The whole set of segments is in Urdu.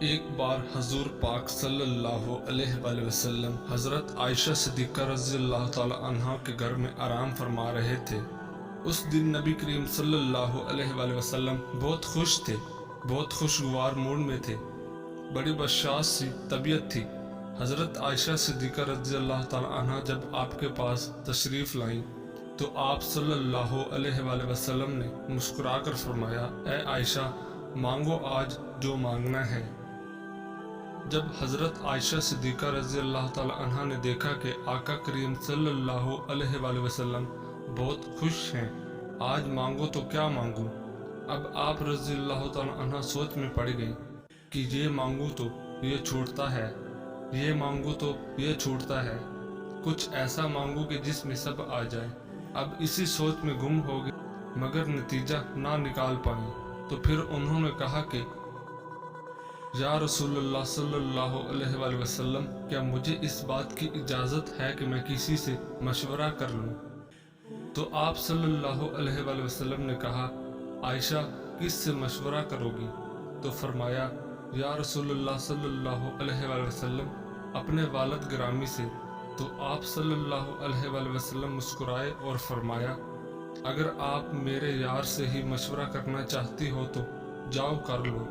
ایک بار حضور پاک صلی اللہ علیہ وآلہ وسلم حضرت عائشہ صدیقہ رضی اللہ تعالی عنہا کے گھر میں آرام فرما رہے تھے۔ اس دن نبی کریم صلی اللہ علیہ وآلہ وسلم بہت خوش تھے، بہت خوشگوار موڈ میں تھے، بڑی بشاش سی طبیعت تھی۔ حضرت عائشہ صدیقہ رضی اللہ تعالی عنہا جب آپ کے پاس تشریف لائیں تو آپ صلی اللہ علیہ وآلہ وسلم نے مسکرا کر فرمایا، اے عائشہ، مانگو آج جو مانگنا ہے۔ جب حضرت عائشہ صدیقہ رضی اللہ تعالی عنہا نے دیکھا کہ آقا کریم صلی اللہ علیہ وآلہ وسلم بہت خوش ہیں، آج مانگو تو کیا مانگوں، اب آپ رضی اللہ تعالی عنہا سوچ میں پڑ گئی کہ یہ مانگوں تو یہ چھوٹتا ہے، یہ مانگوں تو یہ چھوٹتا ہے، کچھ ایسا مانگوں کہ جس میں سب آ جائے۔ اب اسی سوچ میں گم ہو گئی مگر نتیجہ نہ نکال پائیں، تو پھر انہوں نے کہا کہ یا رسول اللہ صلی اللہ علیہ وآلہ وسلم، کیا مجھے اس بات کی اجازت ہے کہ میں کسی سے مشورہ کر لوں؟ تو آپ صلی اللہ علیہ وآلہ وسلم نے کہا، عائشہ، کس سے مشورہ کرو گی؟ تو فرمایا، یا رسول اللہ صلی اللہ علیہ وآلہ وسلم، اپنے والد گرامی سے۔ تو آپ صلی اللہ علیہ وآلہ وسلم مسکرائے اور فرمایا، اگر آپ میرے یار سے ہی مشورہ کرنا چاہتی ہو تو جاؤ کر لو۔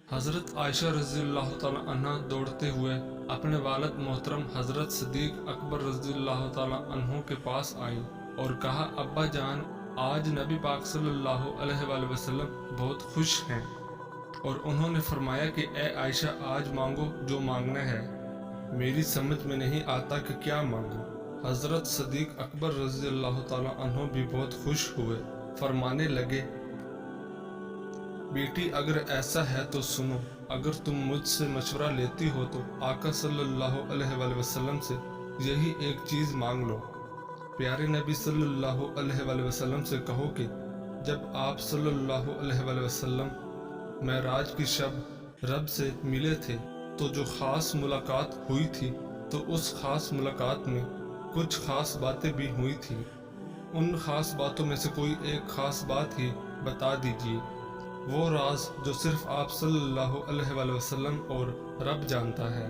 حضرت عائشہ رضی اللہ تعالی عنہ دوڑتے ہوئے اپنے والد محترم حضرت صدیق اکبر رضی اللہ تعالی عنہ کے پاس آئیں اور کہا، ابا جان، آج نبی پاک صلی اللہ علیہ وآلہ وسلم بہت خوش ہیں، اور انہوں نے فرمایا کہ اے عائشہ، آج مانگو جو مانگنا ہے۔ میری سمجھ میں نہیں آتا کہ کیا مانگوں۔ حضرت صدیق اکبر رضی اللہ تعالی عنہ بھی بہت خوش ہوئے، فرمانے لگے، بیٹی، اگر ایسا ہے تو سنو، اگر تم مجھ سے مشورہ لیتی ہو تو آقا صلی اللہ علیہ وآلہ وسلم سے یہی ایک چیز مانگ لو۔ پیارے نبی صلی اللہ علیہ وآلہ وسلم سے کہو کہ جب آپ صلی اللہ علیہ وآلہ وسلم معراج کی شب رب سے ملے تھے تو جو خاص ملاقات ہوئی تھی، تو اس خاص ملاقات میں کچھ خاص باتیں بھی ہوئی تھیں۔ ان خاص باتوں میں سے کوئی ایک خاص بات ہی بتا دیجیے، وہ راز جو صرف آپ صلی اللہ علیہ وآلہ وسلم اور رب جانتا ہے۔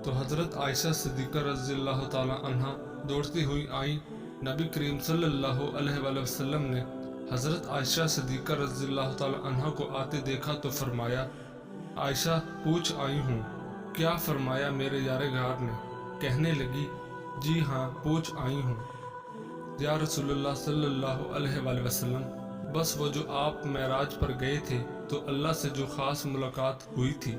تو حضرت عائشہ صدیقہ رضی اللہ تعالی عنہ دوڑتی ہوئی آئیں۔ نبی کریم صلی اللہ علیہ وآلہ وسلم نے حضرت عائشہ صدیقہ رضی اللہ تعالی عنہ کو آتے دیکھا تو فرمایا، عائشہ، پوچھ آئی ہوں۔ کیا فرمایا میرے یار غار نے؟ کہنے لگی، جی ہاں، پوچھ آئی ہوں یا رسول اللہ صلی اللہ علیہ وآلہ وسلم، بس وہ جو آپ معراج پر گئے تھے تو اللہ سے جو خاص ملاقات ہوئی تھی،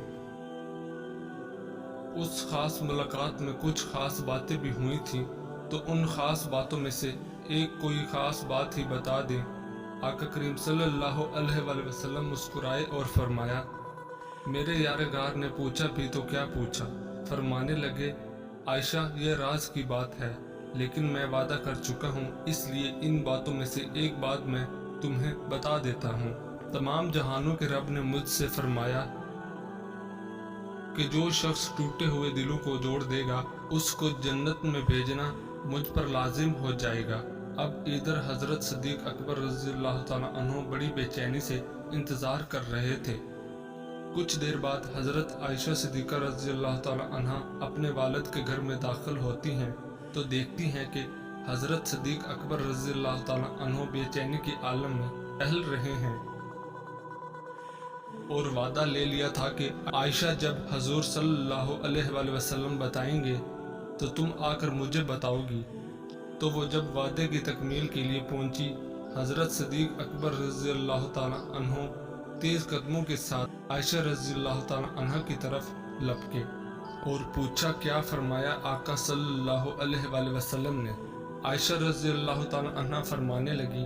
اس خاص ملاقات میں کچھ خاص باتیں بھی ہوئی تھیں، تو ان خاص باتوں میں سے ایک کوئی خاص بات ہی بتا دیں۔ آقا کریم صلی اللہ علیہ وآلہ وسلم مسکرائے اور فرمایا، میرے یار غار نے پوچھا بھی تو کیا پوچھا؟ فرمانے لگے، عائشہ، یہ راز کی بات ہے، لیکن میں وعدہ کر چکا ہوں، اس لیے ان باتوں میں سے ایک بات میں تمہیں بتا دیتا ہوں۔ تمام جہانوں کے رب نے مجھ سے فرمایا کہ جو شخص ٹوٹے ہوئے دلوں کو جوڑ دے گا، اس کو جنت میں بھیجنا مجھ پر لازم ہو جائے گا۔ اب ادھر حضرت صدیق اکبر رضی اللہ تعالیٰ عنہ بڑی بے چینی سے انتظار کر رہے تھے۔ کچھ دیر بعد حضرت عائشہ صدیقہ رضی اللہ تعالیٰ عنہ اپنے والد کے گھر میں داخل ہوتی ہیں تو دیکھتی ہیں کہ حضرت صدیق اکبر رضی اللہ تعالیٰ عنہ بے چینی کے عالم میں ٹہل رہے ہیں، اور وعدہ لے لیا تھا کہ عائشہ جب حضور صلی اللہ علیہ وآلہ وسلم بتائیں گے تو تم آ کر مجھے بتاؤ گی۔ تو وہ جب وعدے کی تکمیل کے لیے پہنچی، حضرت صدیق اکبر رضی اللہ تعالیٰ عنہ تیز قدموں کے ساتھ عائشہ رضی اللہ تعالیٰ عنہ کی طرف لپکے اور پوچھا، کیا فرمایا آقا صلی اللہ علیہ وآلہ وسلم نے؟ عائشہ رضی اللہ تعالیٰ عنہ فرمانے لگی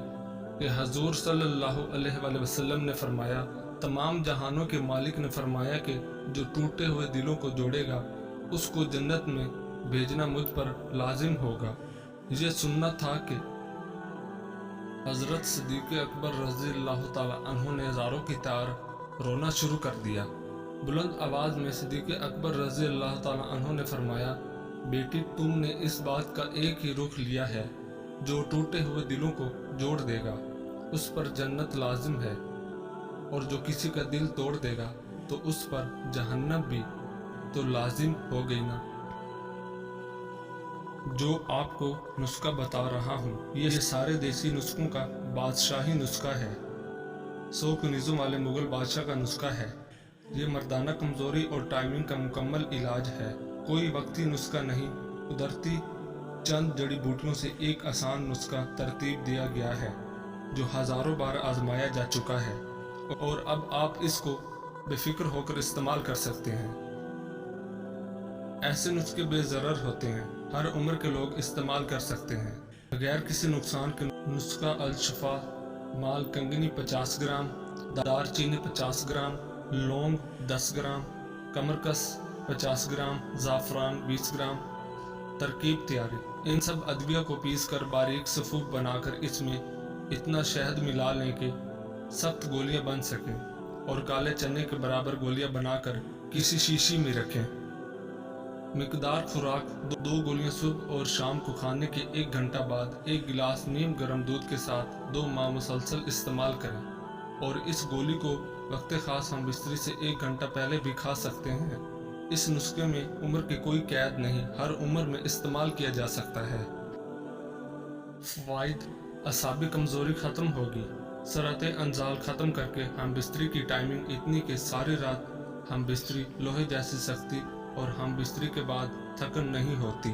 کہ حضور صلی اللہ علیہ وآلہ وسلم نے فرمایا، تمام جہانوں کے مالک نے فرمایا کہ جو ٹوٹے ہوئے دلوں کو جوڑے گا، اس کو جنت میں بھیجنا مجھ پر لازم ہوگا۔ یہ سننا تھا کہ حضرت صدیق اکبر رضی اللہ تعالیٰ عنہ نے زاروں کی طرح رونا شروع کر دیا۔ بلند آواز میں صدیق اکبر رضی اللہ تعالیٰ عنہ نے فرمایا، بیٹی، تم نے اس بات کا ایک ہی رخ لیا ہے، جو ٹوٹے ہوئے دلوں کو جوڑ دے گا، اس پر جنت لازم ہے، اور جو کسی کا دل توڑ دے گا تو اس پر جہنم بھی تو لازم ہو گئی نا۔ جو آپ کو نسخہ بتا رہا ہوں یہ سارے دیسی نسخوں کا بادشاہی نسخہ ہے، 100 کنیزوں والے مغل بادشاہ کا نسخہ ہے۔ یہ مردانہ کمزوری اور ٹائمنگ کا مکمل علاج ہے، کوئی وقتی نسخہ نہیں۔ قدرتی چند جڑی بوٹیوں سے ایک آسان نسخہ ترتیب دیا گیا ہے جو ہزاروں بار آزمایا جا چکا ہے، اور اب آپ اس کو بے فکر ہو کر استعمال کر سکتے ہیں۔ ایسے نسخے بے ضرر ہوتے ہیں، ہر عمر کے لوگ استعمال کر سکتے ہیں بغیر کسی نقصان کے۔ نسخہ الشفا: مال کنگنی 50 گرام، دار چینی 50 گرام، لونگ 10 گرام، کمرکس 50 گرام، زعفران 20 گرام۔ ترکیب تیاری: ان سب ادویہ کو پیس کر باریک صفوف بنا کر اس میں اتنا شہد ملا لیں کہ سخت گولیاں بن سکیں، اور کالے چنے کے برابر گولیاں بنا کر کسی شیشی میں رکھیں۔ مقدار خوراک: 2 گولیاں صبح اور شام کو کھانے کے 1 گھنٹہ بعد 1 گلاس نیم گرم دودھ کے ساتھ 2 ماہ مسلسل استعمال کریں، اور اس گولی کو وقت خاص ہم بستری سے 1 گھنٹہ پہلے بھی کھا سکتے ہیں۔ اس نسخے میں عمر کی کوئی قید نہیں، ہر عمر میں استعمال کیا جا سکتا ہے۔ فوائد: اعصابی کمزوری ختم ہوگی، سرعت انزال ختم کر کے ہم بستری کی ٹائمنگ اتنی کہ ساری رات ہم بستری لوہے جیسی سختی اور ہم بستری کے بعد تھکن نہیں ہوتی۔